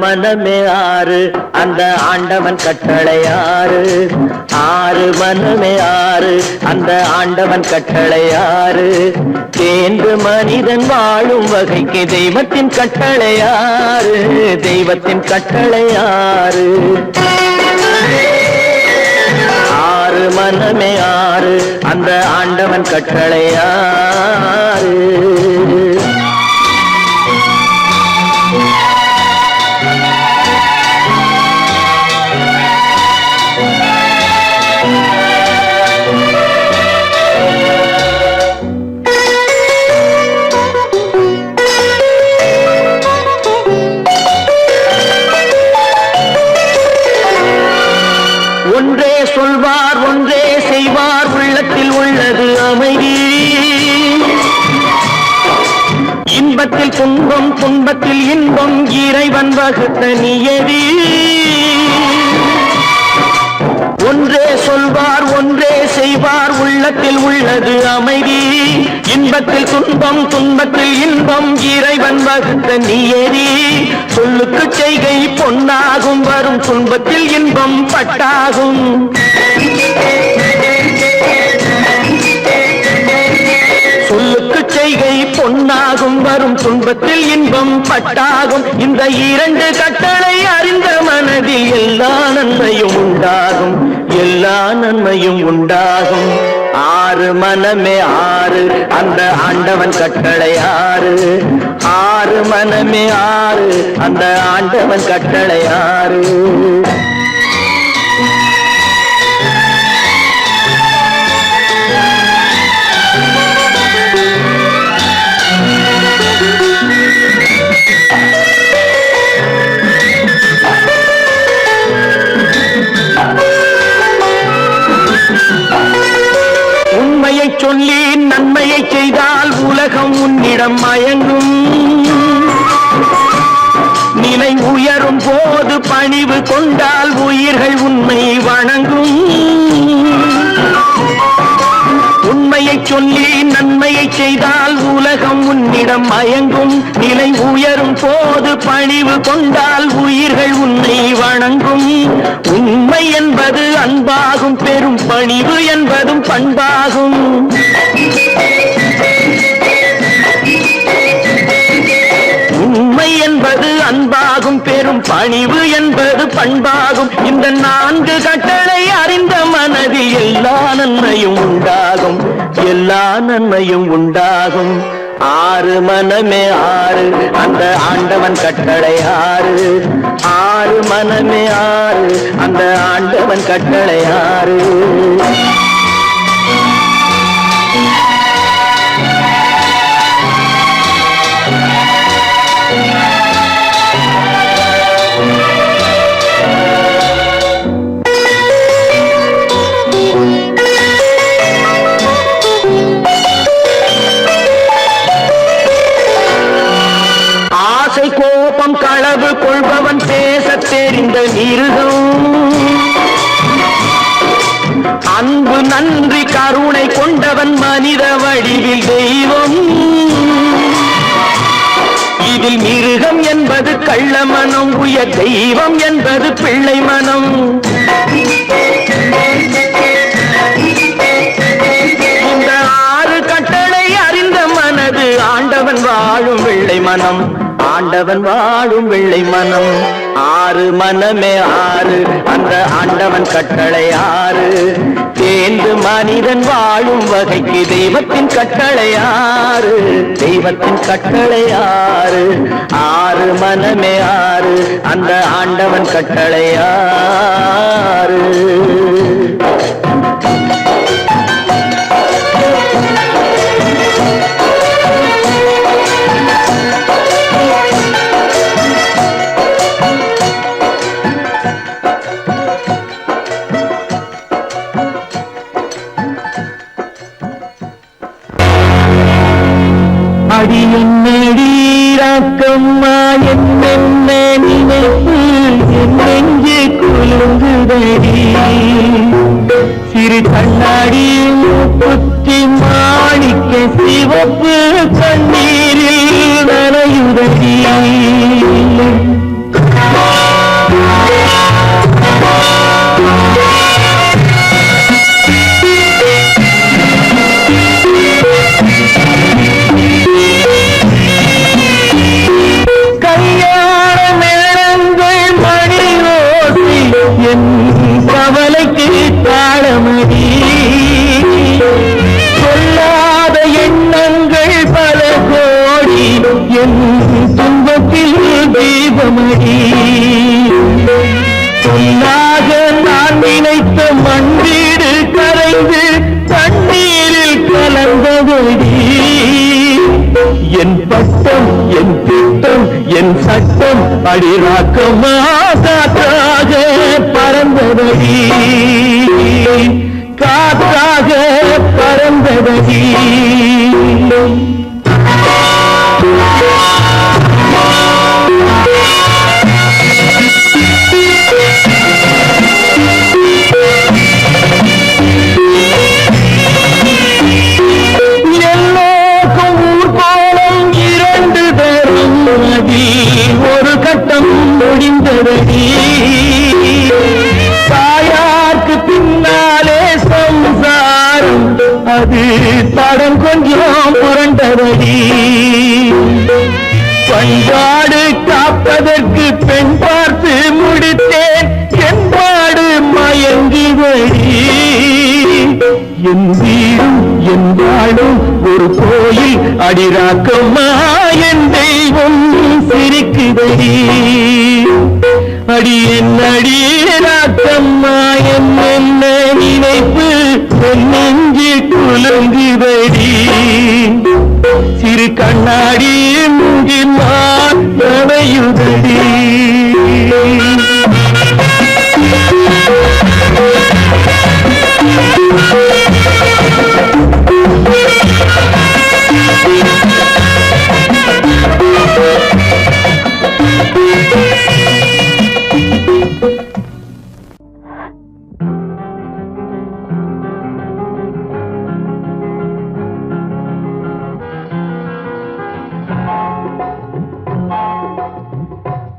மனமே ஆறு அந்த ஆண்டவன் கட்டளை ஆறு. ஆறு மனமே ஆறு அந்த ஆண்டவன் கட்டளை ஆறு. தேர்ந்து மனிதன் வாழும் வகைக்கு தெய்வத்தின் கட்டளை ஆறு. தெய்வத்தின் கட்டளை ஆறு. ஆறு மனமே ஆறு அந்த ஆண்டவன் கட்டளை ஆறு. ஒன்றே சொல்வார் ஒன்றே செய்வார் உள்ளத்தில் உள்ளது அமைதி. இன்பத்தில் துன்பம் துன்பத்தில் இன்பம் இறைவன் வகுத்த நியதி. ஒன்றே சொல்வார் ஒன்றே செய்வார் உள்ளத்தில் உள்ளது அமைதி. இன்பத்தில் துன்பம் துன்பத்தில் இன்பம் இறைவன் வகுத்த நியதி. சொல்லுக்கு செய்கை பொன்னாகும் வரும் துன்பத்தில் இன்பம் பட்டாகும். சொல்லுக்கு செய்கை பொன்னாகும் வரும் துன்பத்தில் இன்பம் பட்டாகும். இந்த இரண்டு கட்டளை அறிந்த மனதில் எல்லா நன்மையும் உண்டாகும். எல்லா நன்மையும் உண்டாகும். ஆறு மனமே ஆறு அந்த ஆண்டவன் கட்டளை ஆறு. ஆறு மனமே ஆறு அந்த ஆண்டவன் கட்டளை ஆறு. உண்மையை சொல்லி நன்மையை செய்தால் உலகம் உன்னிடம் மயங்கும். நிலை உயரும் போது பணிவு கொண்டால் உயிர்கள் உண்மை வணங்கும். உண்மையை சொல்லி நன்மையை செய்தால் உலகம் உன்னிடம் மயங்கும். நிலை உயரும் போது பணிவு கொண்டால் உயிர்கள் உன்னை வணங்கும். உண்மை என்பது அன்பாகும். பெரும் பணிவு என்பதும் பண்பாகும். உண்மை என்பது அன்பாகும். பெரும் பணிவு என்பது பண்பாகும். இந்த நான்கு கட்டளை அறிந்த மனதில் எல்லா நன்மையும் உண்டாகும். எல்லா நன்மையும் உண்டாகும். ஆறு மனமே ஆறு அந்த ஆண்டவன் கட்டளை ஆறு. ஆறு மனமே ஆறு அந்த ஆண்டவன் கட்டளை ஆறு. கோபம் களவு கொள்பவன் பேச தெரிந்த மிருகம். அன்பு நன்றி கருணை கொண்டவன் மனித வடிவில் தெய்வம். இதில் மிருகம் என்பது கள்ள மனம். உயர் தெய்வம் என்பது பிள்ளை மனம். இந்த ஆறு கட்டளை அறிந்த மனது ஆண்டவன் வாழும் வெள்ளை மனம். ஆண்டவன் வாழும் வெள்ளை மனம். ஆறு மனமே ஆறு அந்த ஆண்டவன் கட்டளை ஆறு. தேர்ந்து மனிதன் வாழும் வகைக்கு தெய்வத்தின் கட்டளை ஆறு. தெய்வத்தின் கட்டளை ஆறு. ஆறு மனமே ஆறு அந்த ஆண்டவன் கட்டளை ஆறு. அடி என்னடீராக்கம்மா என்னென்ன நினைப்பு என் நெஞ்சு குலுங்குதடி. சிறு கண்ணாடி புத்தி மாணிக்க சிவப்பு கண்ணீரில் நனையுதடி. மண்ணாக நான் நினைத்த மண்ணீடு கரைந்து தண்ணீரில் கலந்ததடி என் பட்டம் என் திட்டம் என் சட்டம் அடிராக்கமா காற்றாக பறந்ததடி காற்றாக பறந்ததடி ஒரு கட்டம் முடிந்ததடி தாயாருக்கு பின்னாலே சம்சாரம் அது தடம் கொஞ்சம் புரண்டதடி பண்பாடு காப்பதற்கு பெண் பார்த்து முடித்தேன் என்பாடு மயங்குதடி என் வீடும் என் வாழும் ஒரு கோயில் அடிராக்கம்மா என் தெய்வம் சிரிக்குதடி அடி என் அடிராக்கம்மா என்ன நினைப்பு நெஞ்சு குலுங்குதடி சிறு கண்ணாடி முகிமான் நனையுதடி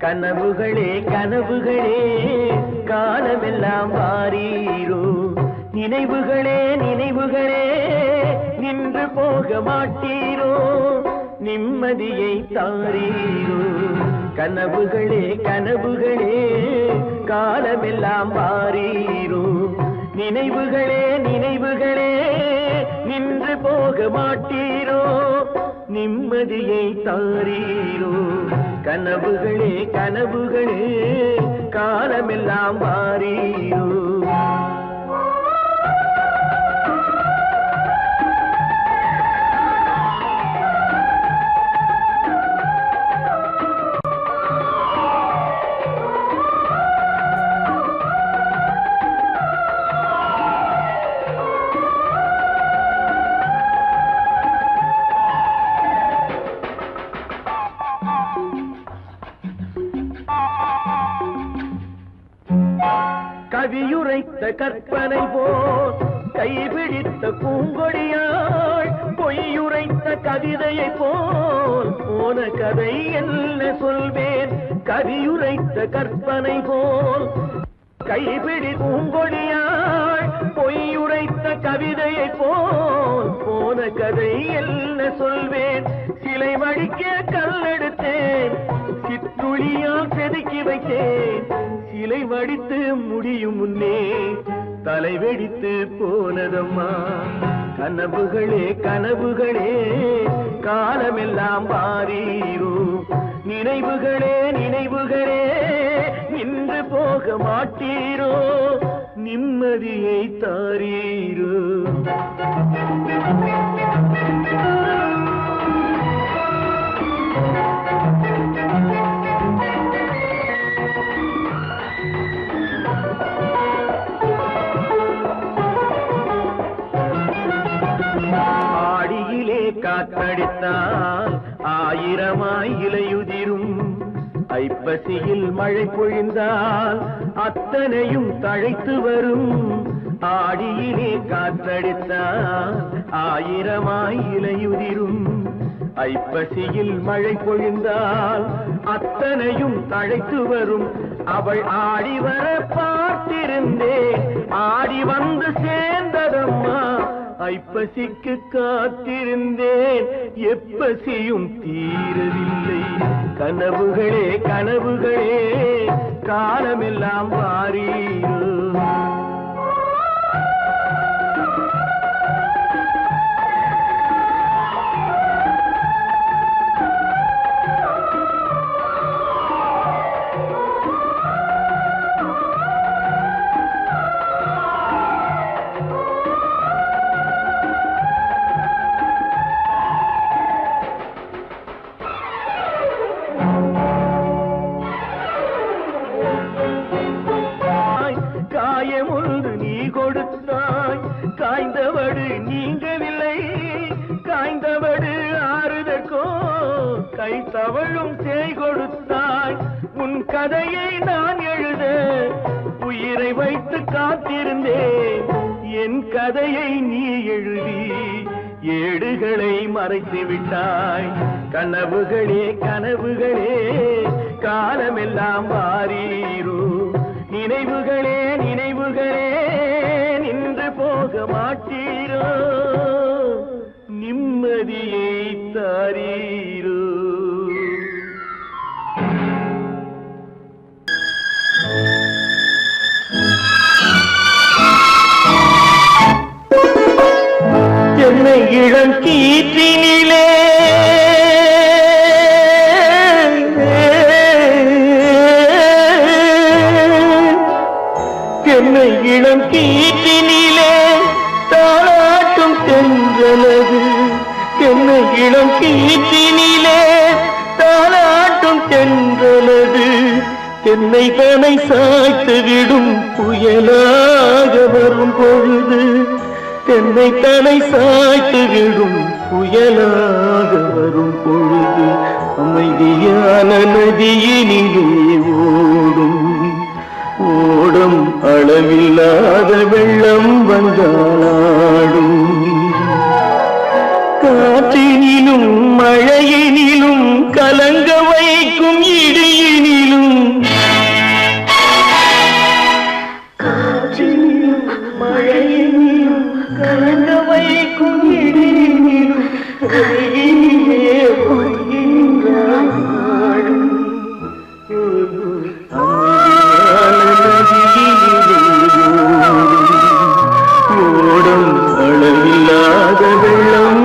கனவுகளே கனவுகளே காலமெல்லாம் வாரீரோ நினைவுகளே நினைவுகளே நின்று போக மாட்டீரோ நிம்மதியை தாரீரோ கனவுகளே கனவுகளே காலமெல்லாம் வாரீரோ நினைவுகளே நினைவுகளே நின்று போக மாட்டீரோ நிம்மதியை தாரீரோ கனவுகளே கனவுகளே காலமெல்லாம் வாரீரோ கவியுரைத்த கற்பனை போல் கைபிடித்த பூங்கொடியாள் பொய்யுரைத்த கவிதையை போல் போன கதை என்ன சொல்வேன் கவியுரைத்த கற்பனை போல் கைபிடி பூங்கொடியாள் பொய்யுரைத்த கவிதையை போல் போன கதை என்ன சொல்வேன் சிலை வடிக்க கல்லெடுத்தேன் சிற்றுளியால் செதுக்கி வைத்தேன் சிலை வடித்து முடியும் முன்னே தலை வெடித்து போனதம்மா கனவுகளே கனவுகளே காலமெல்லாம் வாரீரோ நினைவுகளே நினைவுகளே நின்று போக மாட்டீரோ நிம்மதியை தாரீரோ காற்றடித்தால் ஆயிரமாய் இலையுதிரும் ஐப்பசியில் மழை பொழிந்தால் அத்தனையும் தழைத்து வரும் ஆடியிலே காற்றடித்தால் ஆயிரமாய் இலையுதிரும் ஐப்பசியில் மழை பொழிந்தால் அத்தனையும் தழைத்து வரும் அவள் ஆடி வர பார்த்திருந்தேன் ஆடி வந்து சேர்ந்ததம்மா ஐப்பசிக்கு காத்திருந்தேன் எப்பசியும் தீரவில்லை கனவுகளே கனவுகளே காலமெல்லாம் வாரீரோ கை தவழும் சேய் கொடுத்தாய் உன் கதையை நான் எழுத உயிரை வைத்து காத்திருந்தேன் என் கதையை நீ எழுதி ஏடுகளை மறைத்து விட்டாய் கனவுகளே கனவுகளே காலமெல்லாம் வாரீரோ நினைவுகளே நினைவுகளே நின்று போக மாட்டீரோ நிம்மதியை தாரீரோ என்னை இளம் கீற்றினிலே என்னை இளம் கீற்றினிலே தாளாட்டும் தென்றலது என்னை இளம் கீற்றினிலே தாளாட்டும் தென்றலது என்னை தனை சாய்த்து விடும் புயலாக வரும் பொழுது என்னை தலை சாய்த்து விடும் புயலாக வரும் பொழுது அமைதியான நதியினிலே ஓடும் ஓடும் அளவில்லாத வெள்ளம் வந்தாடும் காற்றினிலும் மழையினிலும் கலங்க வைக்கும் இடியினிலும் காற்றினிலும் மழையினிலும் கலங்க வைக்கும் இடியினிலும் கையினிலே ஒழுகின்றான் ஓடும் அளவில்லாத வெள்ளம்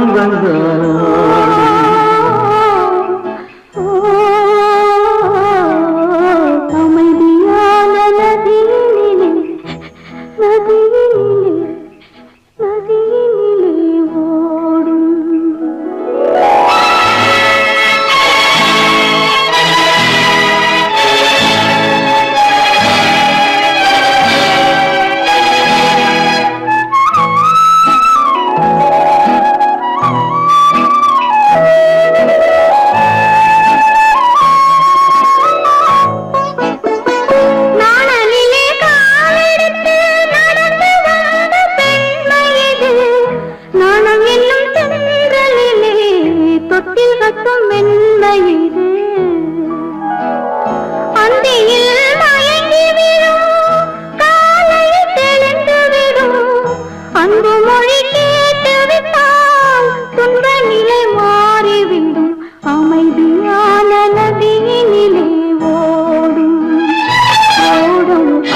அமைதியான நதியினிலே ஓடும்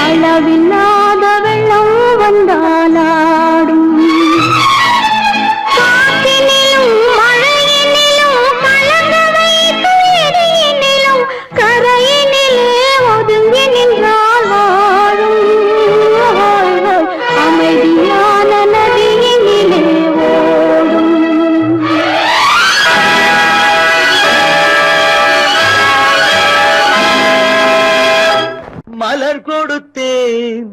அளவில்லாத வெள்ளம் வந்தாலாடும் காற்றினிலும் மழையினிலும் கலங்க வைக்கும் இடியினிலும் கரையினிலே ஒதுங்கி நின்றால் வாழும் அமைதியான நதியினிலே ஓடும் மலர் கொடுத்தேன்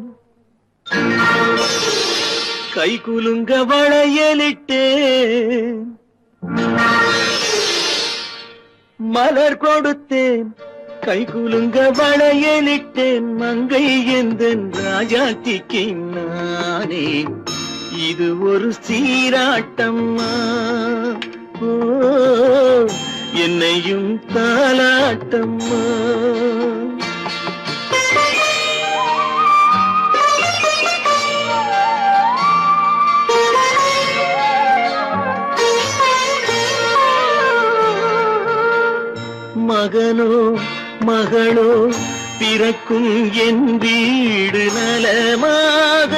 கை குலுங்க வளையலிட்டேன் மலர் கொடுத்தேன் கை குலுங்க வளையலிட்டேன் மங்கை எந்தன் ராஜாத்திக்கு நானே இது ஒரு சீராட்டம்மா ஓ என்னையும் தாலாட்டம்மா மகனோ மகளோ பிறக்கும் என் வீடு நலமாக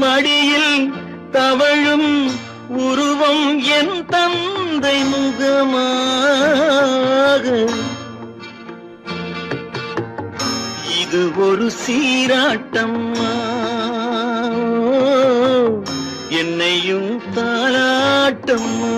மடியில் தவழும் உருவம் என் தந்தை முகமாக இது ஒரு சீராட்டம்மா என்னையும் தாலாட்டம்மா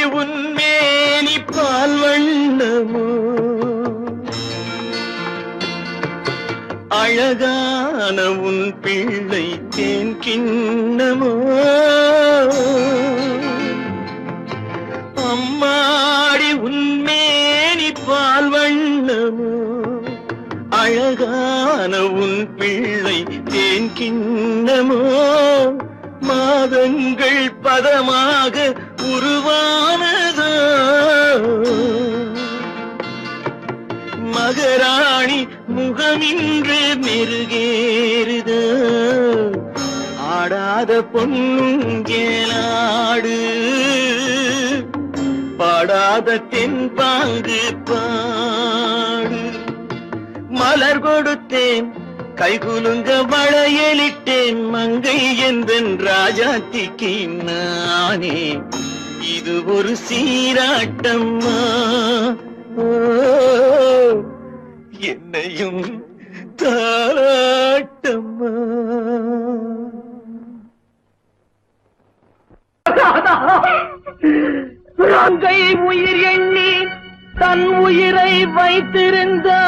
அம்மாடி உன்மேனி பால் வண்ணமோ அழகான உன் பிள்ளை தேன் கிண்ணமோ அம்மாடி உன்மேனி பால் வண்ணமோ அழகான உன் பிள்ளை தேன் கிண்ணமோ மாதங்கள் பதமாக உருவானதோ மகராணி முகமின்று மெருகேறுதோ ஆடாத பொன்னுங்கேலாடு பாடாத தென்பாங்கு பாடு மலர் கொடுத்தேன் கைகுலுங்க வளையலிட்டேன் மங்கை என்பன் ராஜாத்திக்கு நானே இது ஒரு சீராட்டம்மா என்னையும் தாராட்டம்மா மங்கை உயிர் எண்ணி தன் உயிரை வைத்திருந்தான்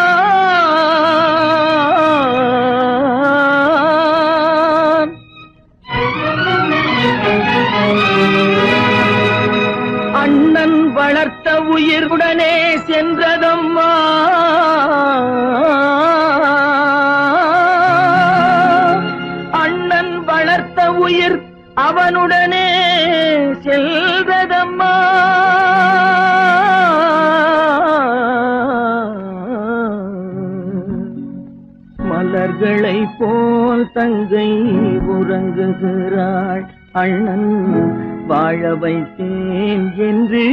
அண்ணன் வளர்த்த உயிருடனே சென்றதம்மா அண்ணன் வளர்த்த உயிர் அவனுடனே செல்வதம்மா மலர்களை போல் தங்கை உறங்குகிறாள் அண்ணன் வாழ வைத்தேன் என்று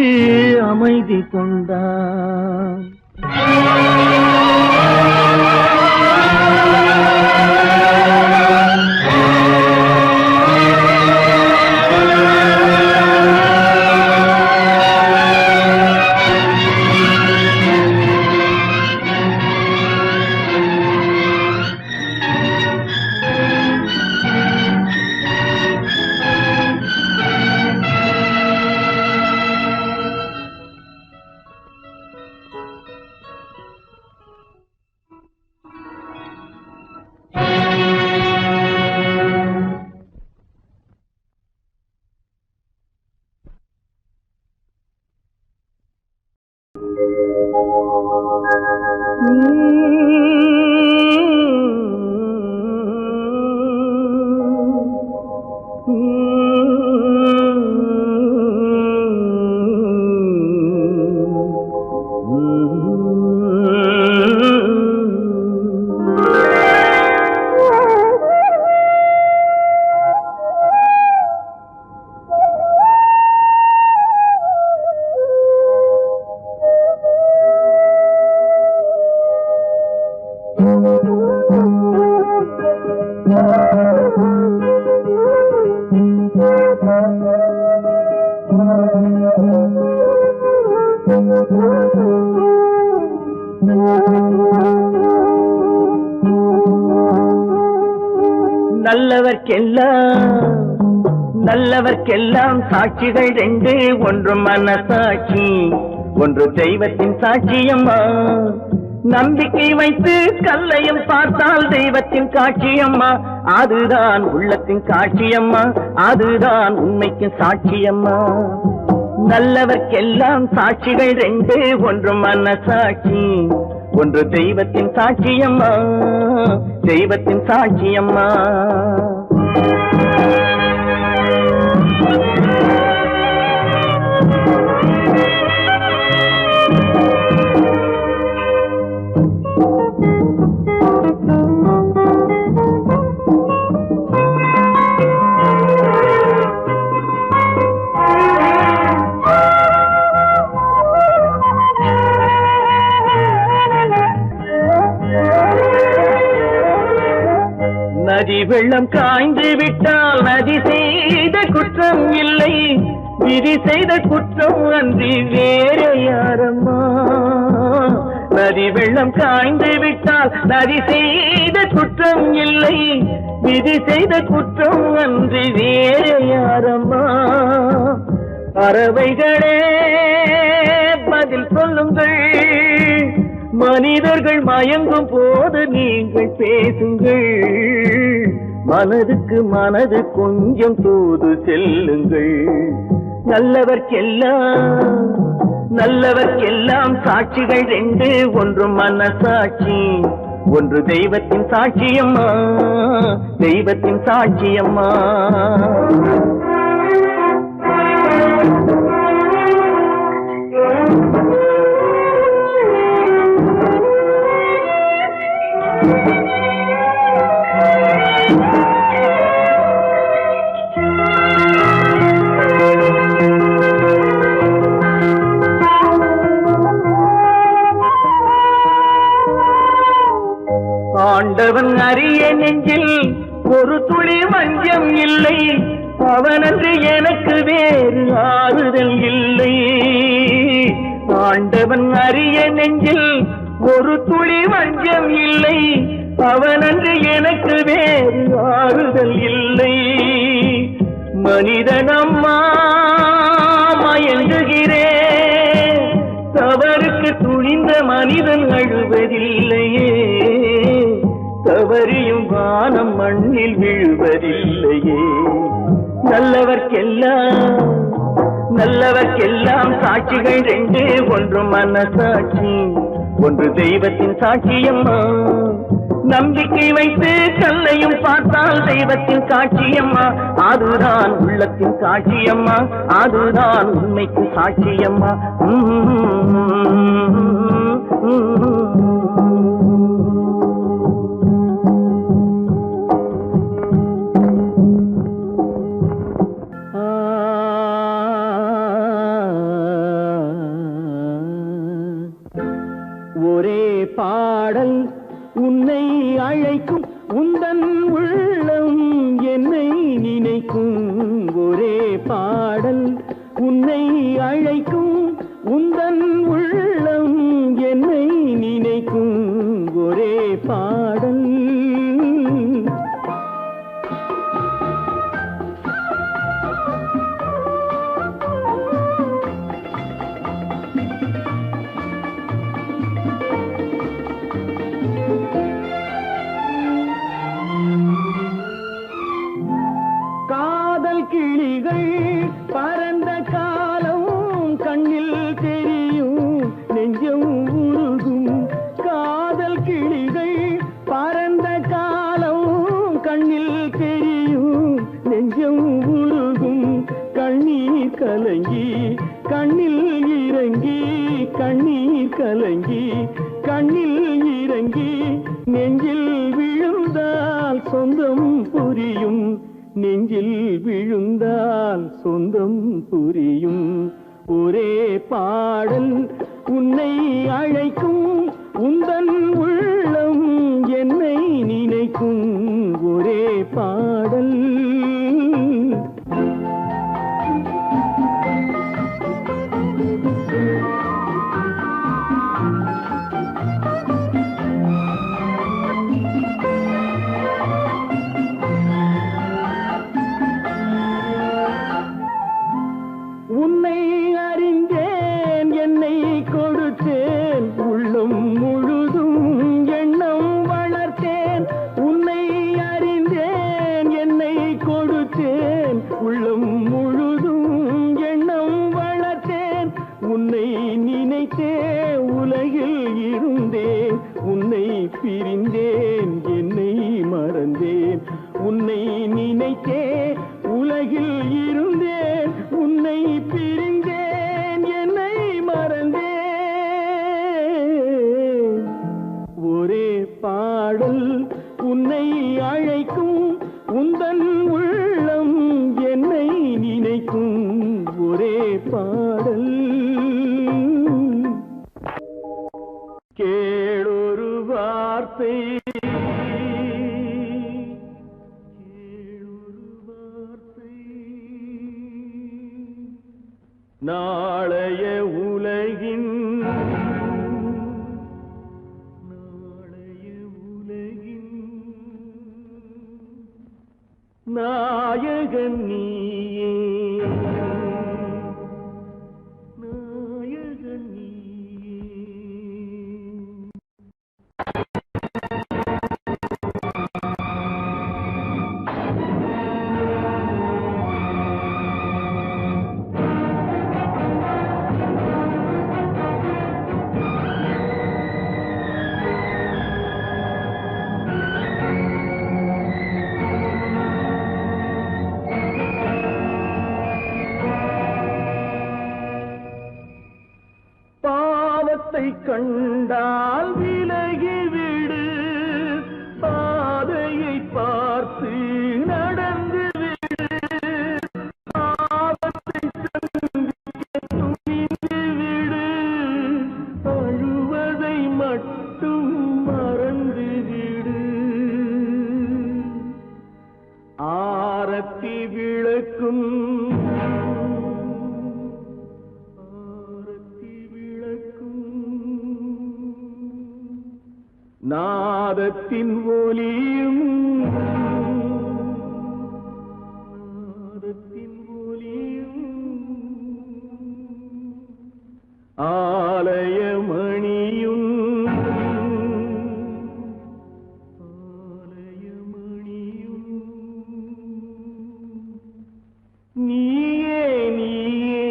அமைதி கொண்டான் நல்லவர்க்கெல்லாம் சாட்சிகள் ரெண்டு ஒன்று மனசாட்சி ஒன்று தெய்வத்தின் சாட்சியம்மா நம்பிக்கை வைத்து கல்லையும் பார்த்தால் தெய்வத்தின் காட்சியம்மா அதுதான் உள்ளத்தின் காட்சியம்மா அதுதான் உண்மைக்கு சாட்சியம்மா நல்லவர்க்கெல்லாம் சாட்சிகள் ரெண்டு ஒன்று மனசாட்சி ஒன்று தெய்வத்தின் சாட்சியம்மா தெய்வத்தின் சாட்சியம்மா நதி வெள்ளம் காய்ந்து விட்டால் நதி செய்த குற்றம் இல்லை விதி செய்த குற்றம் அன்றி வேற யாரம்மா நதி வெள்ளம் காய்ந்து விட்டால் நதி செய்த குற்றம் இல்லை விதி செய்த குற்றம் அன்றி வேற யாரம்மா பறவைகளே பதில் சொல்லுங்கள், மனிதர்கள் மயங்கும் போது நீங்கள் பேசுங்கள், மனதுக்கு மனது கொஞ்சம் தூது செல்லுங்கள். நல்லவர்க்கெல்லாம் சாட்சிகள் ரெண்டு, ஒன்று மனசாட்சி, ஒன்று தெய்வத்தின் சாட்சியம்மா, தெய்வத்தின் சாட்சியம்மா. ஆண்டவன் அறிய நெஞ்சில் ஒரு துளி வஞ்சம் இல்லை, அவனன்று எனக்கு வேறு ஆறுதல் இல்லை. ஆண்டவன் அறிய நெஞ்சில் ஒரு துளி வஞ்சம் இல்லை, அவனன்று எனக்கு வேறு ஆறுதல் இல்லை. மனிதனம்மா மயங்குகிறேன், தவறுக்கு துணிந்த மனிதன் அழுவதில்லையே, தவறியும் வானம் மண்ணில் விழுவதில்லையே. நல்லவர்க்கெல்லாம் சாட்சிகள் ரெண்டு, ஒன்று மனசாட்சி, ஒன்று தெய்வத்தின் சாட்சியம்மா. நம்பிக்கை வைத்து கல்லையும் பார்த்தால் தெய்வத்தின் சாட்சியம்மா, அதுதான் உள்ளத்தின் சாட்சியம்மா, அதுதான் உண்மைக்கு சாட்சியம்மா. ஒரே பாடல் உன்னை அழைக்கும், உந்தன் உள்ளம் என்னை நினைக்கும். ஒரே பாடல் உன்னை அழைக்கும், உந்தன் உள்ளம் என்னை நினைக்கும். ஒரே பாடல் கிளிகள் பறந்த காலம் கண்ணில் தெரியும், நெஞ்சம் உருகும். காதல் கிளிகள் பறந்த காலம் கண்ணில் தெரியும், நெஞ்சம் உருகும். கண்ணீர் கலங்கி கண்ணில் இறங்கி, கண்ணீர் கலங்கி கண்ணில் இறங்கி, நெஞ்சில் விழுந்தால் சொந்தம் புரியும், நெஞ்சில் விழுந்தால் சொந்தம் புரியும். ஒரே பாடல் உன்னை அழைக்கும், உந்தன் உள்ளம் என்னை நினைக்கும். ஒரே பாடல் உன்னை அறிந்தேன், என்னை கொடுத்தேன், உள்ளம் முழுதும் எண்ணம் வளர்த்தேன். உன்னை அறிந்தேன், என்னை கொடுத்தேன், உள்ளம் முழுதும் எண்ணம் வளர்த்தேன். உன்னை நினைத்தே உலகில் இருந்தேன், உன்னை பிரிந்தேன், என்னை மறந்தேன். உன்னை நினைத்தே உலகில் இருந்தேன், உன்னை பிரிந்தேன், என்னை மறந்தேன். ஒரே பாடல் உன்னை அழைக்கும், உந்தன் உள்ளம் என்னை நினைக்கும். ஒரே பாடல் கேளொரு வார்த்தை, நாளைய உலகின் நாயகன் நீயே, ஆபத்தை கண்டால் விலகிவிடு, பாதையை பார்த்து நடந்து விடு, ஆபத்தை துணிந்து விடு, அழுவதை மட்டும் மறந்து விடு. ஆரத்தி விளக்கும் நாதத்தின் ஒலியும் ஆலயமணியும் நீயே நீயே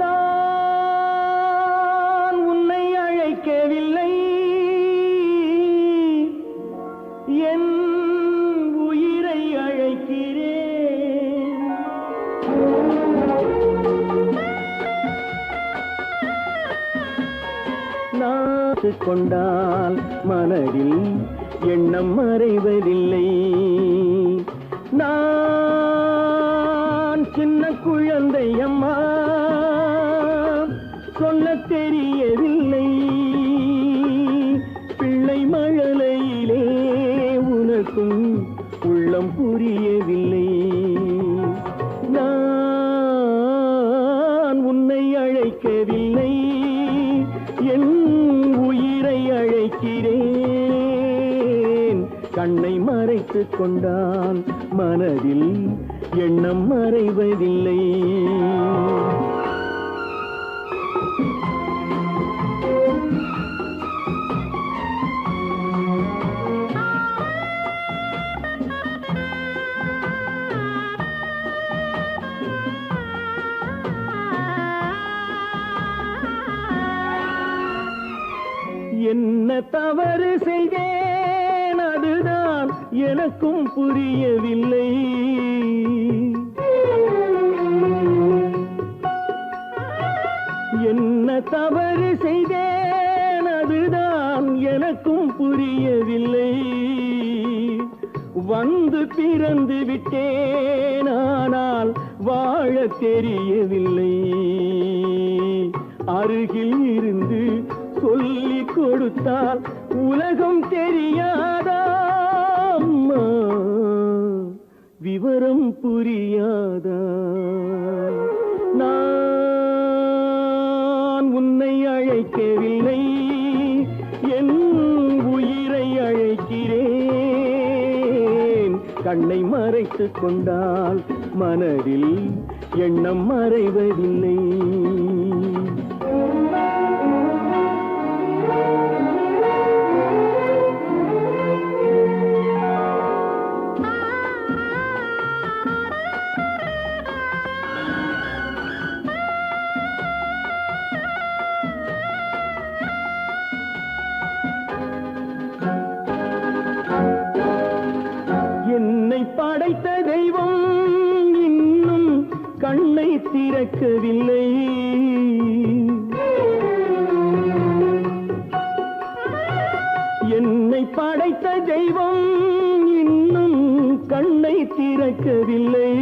நான் உன்னை அழைக்கவில்லை, என் உயிரை அழைக்கிறேன். நாத்து கொண்டால் மனதில் எண்ணம் மறைவதில்லை. நான் சின்ன குழந்தை அம்மா, சொல்ல தெரியவில்லை. பிள்ளை மழலையிலே உனக்கும் உள்ளம் புரியவில்லை. நான் உன்னை அழைக்கவில்லை, என் உயிரை அழைக்கிறேன். கண்ணை மறைத்துக் கொண்டால் மனதில் எண்ணம் மறைவதில்லை. என்ன தவறு செய்தேன், அதுதான் எனக்கும் புரியவில்லை. என்ன தவறு செய்தேன், அதுதான் எனக்கும் புரியவில்லை. வந்து பிறந்து விட்டேன், ஆனால் வாழ தெரியவில்லை. அருகில் இருந்து சொல்லிக் கொடுத்தால் உலகம் தெரியாதா அம்மா, விவரம் புரியாதா? நான் உன்னை அழைக்கவில்லை, என் உயிரை அழைக்கிறேன். கண்ணை மறைத்துக் கொண்டால் மனதில் எண்ணம் மறைவதில்லை. படைத்த தெய்வம் இன்னும் கண்ணை திறக்கவில்லை. என்னை படைத்த தெய்வம் இன்னும் கண்ணை திறக்கவில்லை.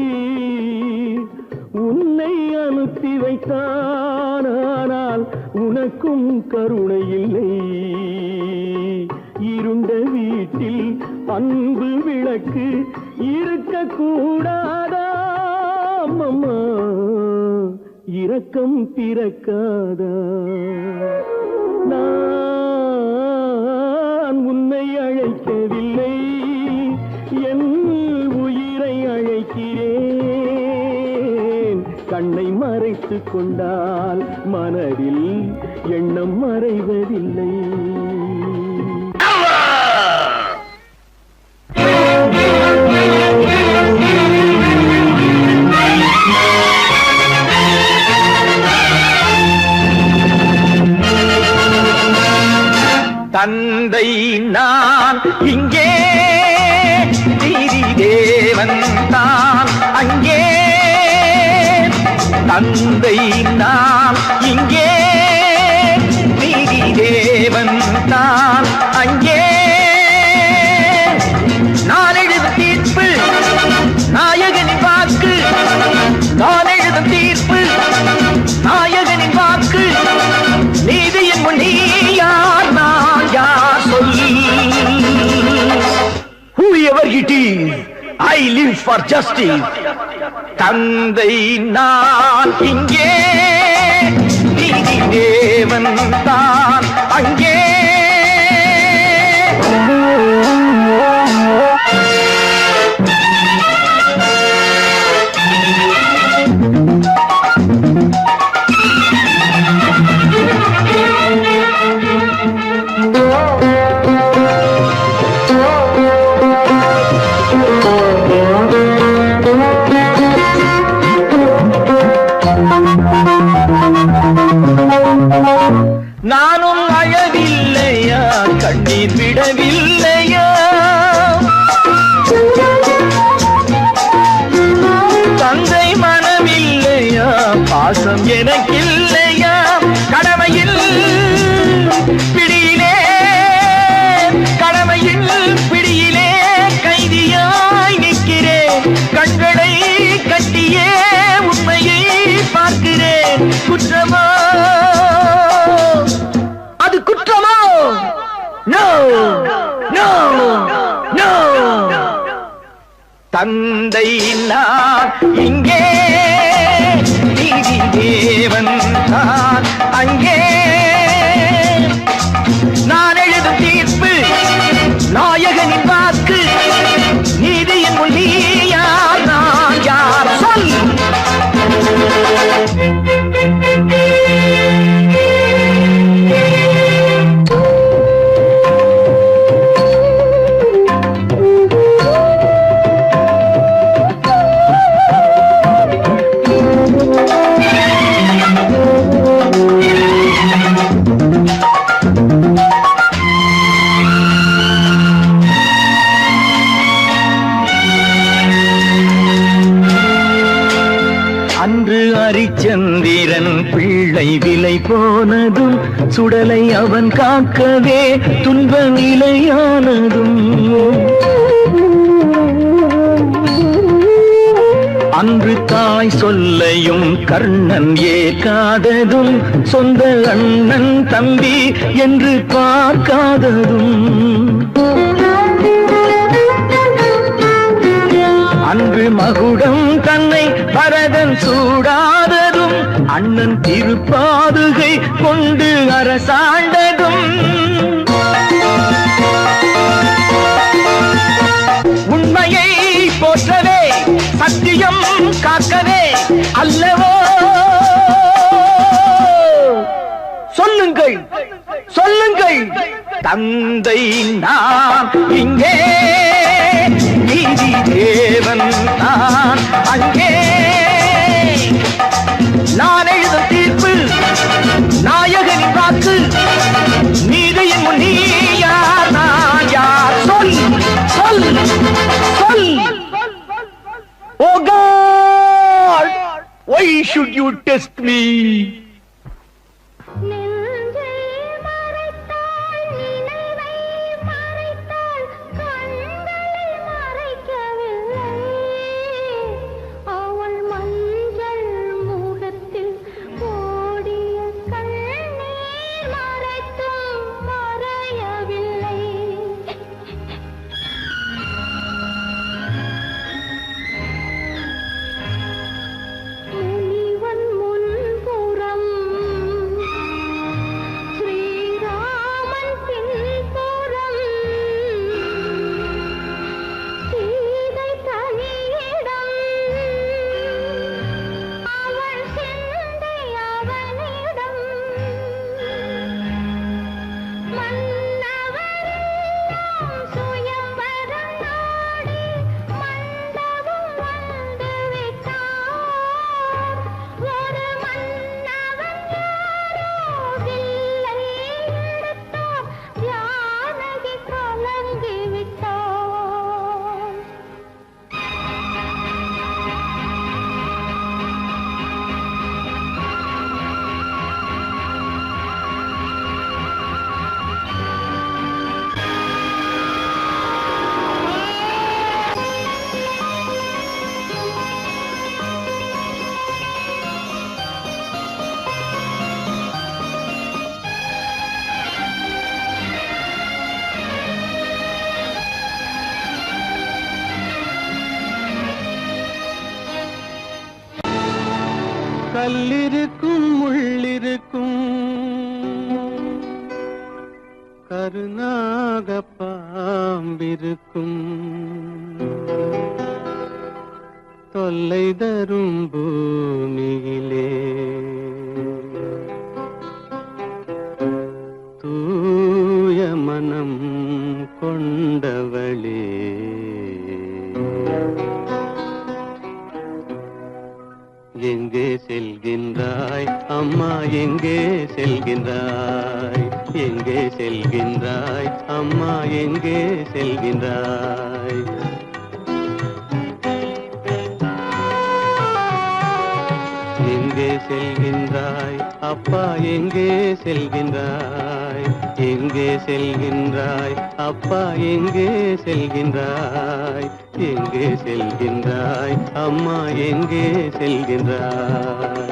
உன்னை அனுப்பி வைத்தான், ஆனால் உனக்கும் கருணை இல்லை. இருண்ட வீட்டில் அன்பு விளக்கு இருக்க கூடாதா அம்மா, இரக்கம் பிறக்காதா? நான் உன்னை அழைக்கவில்லை, என் உயிரை அழைக்கிறேன். கண்ணை மறைத்துக் கொண்டால் மனதில் எண்ணம் மறைவதில்லை. தந்தை நான் இங்கே, நீதி தேவன் தான் அங்கே. தந்தை நான் இங்கே, நீதி தேவன் தான் அங்கே. நான் எழுதும் தீர்ப்பு நாயகனின் வாக்கு, நான் எழுதும் தீர்ப்பு நாயகனின் வாக்கு. நீதியின் முன் நீ யார், நான் யார் சொல். Whoever it is, I live for justice. தந்தை நான் இங்கே, நீதி தேவன் தான் அங்கே. நானும் அழவில்லையா, கண்ணீர் விடவில்லையா, தந்தை மனமில்லையா, பாசம் எனக்கில்லையா. கடமையில் பிடியிலே, கடமையில் பிடியிலே கைதியாய் நிற்கிறேன். கண்களை கட்டியே உண்மையை பார்க்கிறேன். குற்றமா அது குற்றமோ? No no no. தந்தை நான் இங்கே, நீதி தேவன் தான் அங்கே. நான் எழுதும் தீர்ப்பு நாயகனின் வாக்கு. நீதியின் முன் நீ யார், நான் யார் சொல். அன்று அரிச்சந்திரன் பிள்ளை விலை போனதும், சுடலை அவன் காக்கவே துன்ப நிலையானதும். அன்று தாய் சொல்லையும் கர்ணன் ஏற்காததும், சொந்த அண்ணன் தம்பி என்று பார்க்காததும். அன்று மகுடம் தன்னை பரதன் சூடாததும், அண்ணன் திருப்பாதுகை கொண்டு அரசாண்டதும். உண்மையை போற்றவே, சத்தியம் காக்கவே அல்லவோ. சொல்லுங்கள் சொல்லுங்கள். தந்தை நான் இங்கே, நீதி தேவன் தான் அங்கே. நான் எழுதும் தீர்ப்பு நாயகனின் வாக்கு. நீதியின் முன் நீ யார், நான் யார் சொல் சொல் சொல். Oh God, why should you test me? முன்புறம் கல்லிருக்கும் முள்ளிருக்கும் கருநாக பாம்பிருக்கும் தொல்லை தரும் பூமியிலே தூய மனம் கொண்டவளே எங்கே செல்கின்றாய் அம்மா எங்கே செல்கின்றாய் எங்கே செல்கின்றாய் அம்மா எங்கே செல்கின்றாய் எங்கே செல்கின்றாய் அப்பா எங்கே செல்கின்றாய் எங்கே செல்கின்றாய் அப்பா எங்கே செல்கின்றாய் எங்கே செல்கின்றாய் அம்மா எங்கே செல்கின்றாய்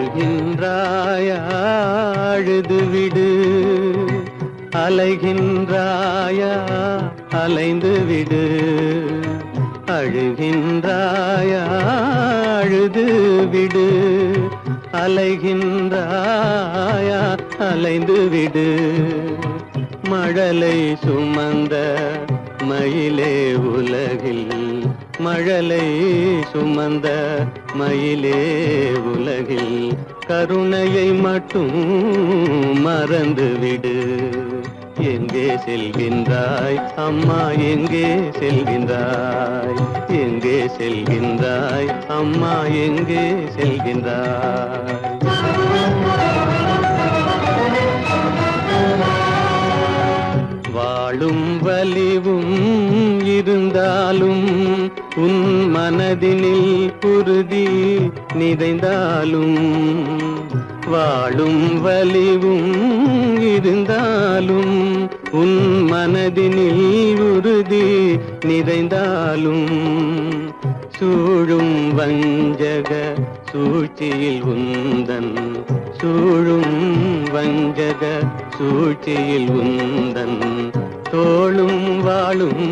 அழுகின்றாயா அழுது விடு அலைகின்றாயா அலைந்து விடு அழுகின்றாயா அழுது விடு அலைகின்றாயா அலைந்து விடு மழலை சுமந்த மயிலே உலகில் மழலை சுமந்த மயிலே உலகில் கருணையை மட்டும் மறந்துவிடு எங்கே செல்கின்றாய் அம்மா எங்கே செல்கின்றாய் எங்கே செல்கின்றாய் அம்மா எங்கே செல்கின்றாய் வாழும் வலிவும் இருந்தாலும் உன் மனதினில் உறுதி நிறைந்தாலும் வாழும் வலிவும் இருந்தாலும் உன் மனதினில் உறுதி நிறைந்தாலும் சூழும் வஞ்சக சூழ்ச்சியில் உந்தன் சூழும் வஞ்சக சூழ்ச்சியில் உந்தன் தோளும் வாழும்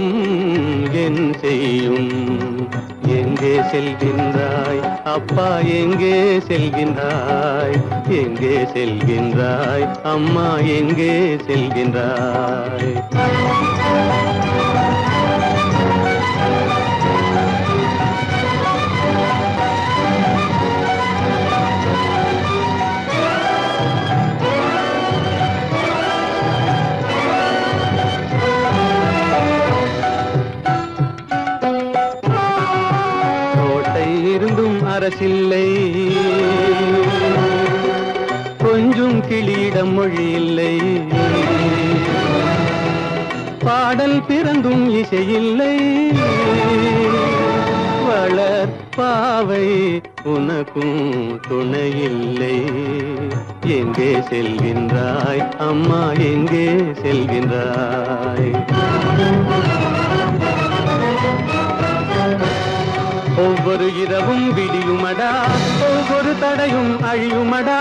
என் செய்யும் எங்கே செல்கின்றாய் அப்பா எங்கே செல்கின்றாய் எங்கே செல்கின்றாய் அம்மா எங்கே செல்கின்றாய் இருந்தும் அரசில்லை கொஞ்சம் கிளியிடம் மொழி இல்லை பாடல் பிறந்தும் இசையில்லை வளர் பாவை உனக்கும் துணையில்லை எங்கே செல்கின்றாய் அம்மா எங்கே செல்கின்றாய் ஒவ்வொரு இரவும் விடியுமடா ஒவ்வொரு தடையும் அழியுமடா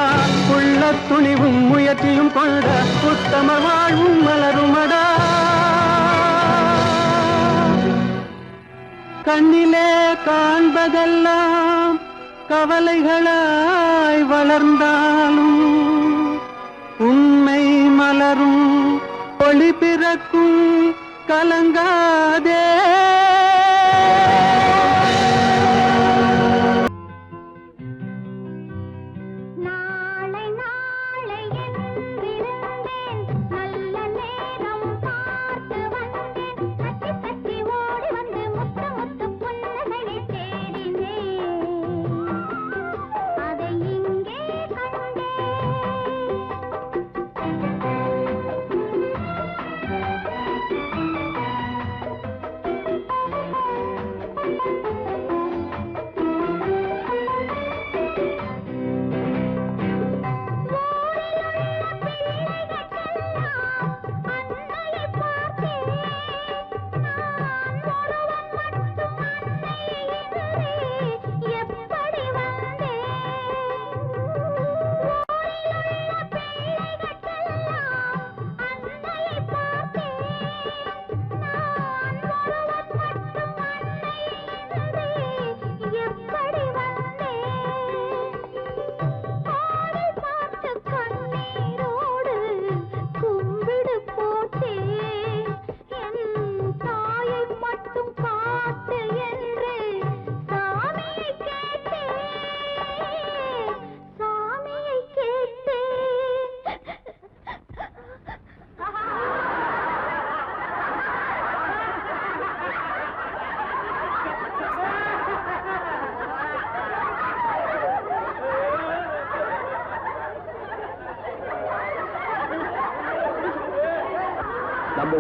உள்ள துணிவும் முயற்சியும் கொண்ட உத்தம வாழ்வும் மலருமடா கண்ணிலே காண்பதெல்லாம் கவலைகளாய் வளர்ந்தாலும் உண்மை மலரும் ஒளி பிறக்கும் கலங்காதே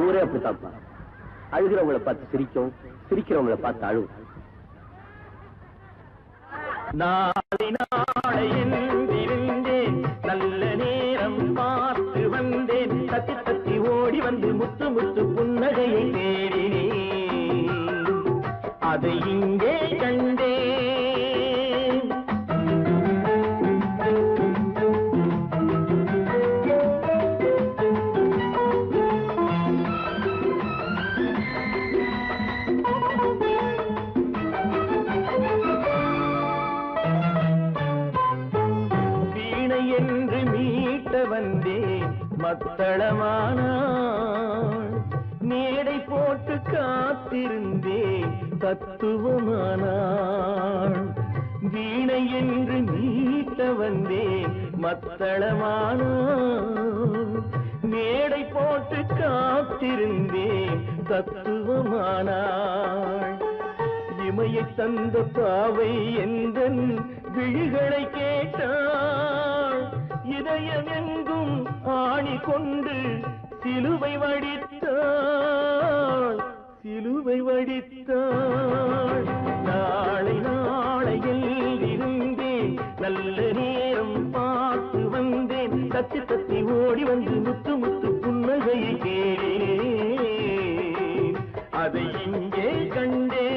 ஊரே அப்படித்தான்ப்பா. அழுகிறவங்களை பார்த்து சிரிக்கும், சிரிக்கிறவங்களை பார்த்து அழுவும். நாளை நாளை என்றிருந்தேன், நல்ல நேரம் பார்த்து வந்தேன், தத்தி தத்தி ஓடி வந்து முத்து முத்து புன்னகையை தேடினேன், அதை இங்கே கண்டேன். என்று மீட்ட வந்தேன், மத்தளமானாள், மேடை போட்டு காத்திருந்தேன், தத்துவமானாள். வீணை என்று மீட்ட வந்தேன், மத்தளமானாள், மேடை போட்டு காத்திருந்தேன், தத்துவமானாள். இமையை தந்த பாவை எந்தன் விழிகளை கேட்டாள், இதயம் எங்கும் ஆணி கொண்டு சிலுவை வடித்தாள், சிலுவை வடித்தாள். நாளை நாளையில் இருந்தேன், நல்ல நேரம் பார்த்து வந்தேன், தத்தி தத்தி ஓடி வந்து முத்து முத்து புன்னகையை கேட்டேன், அதை இங்கே கண்டேன்.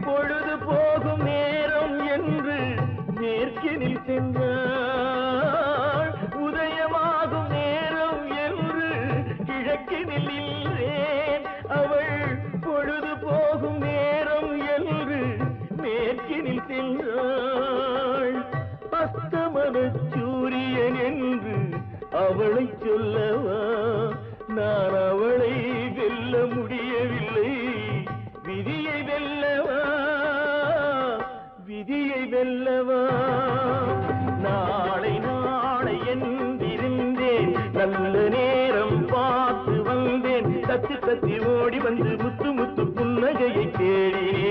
பொழுது போகும் நேரம் என்று நேர்கினில் சென்றாள், உதயமாகும் நேரம் என்று கிழக்கினில் நின்றேன், அவள் பொழுது போகும் நேரம் என்று மேற்கினில் சென்றாள். அஸ்தமன சூரியன் என்று அவளை சொல்லவா, நான் அவளை வெல்ல முடியவில்லை, விதியை வெல்லவா, விதியை வெல்லவா. நாளை நாளை என்றிருந்தேன், நல்ல நேரம் பார்த்து வந்தேன், தத்தி தத்தி ஓடி வந்து முத்து முத்து புன்னகையை தேடினேன்.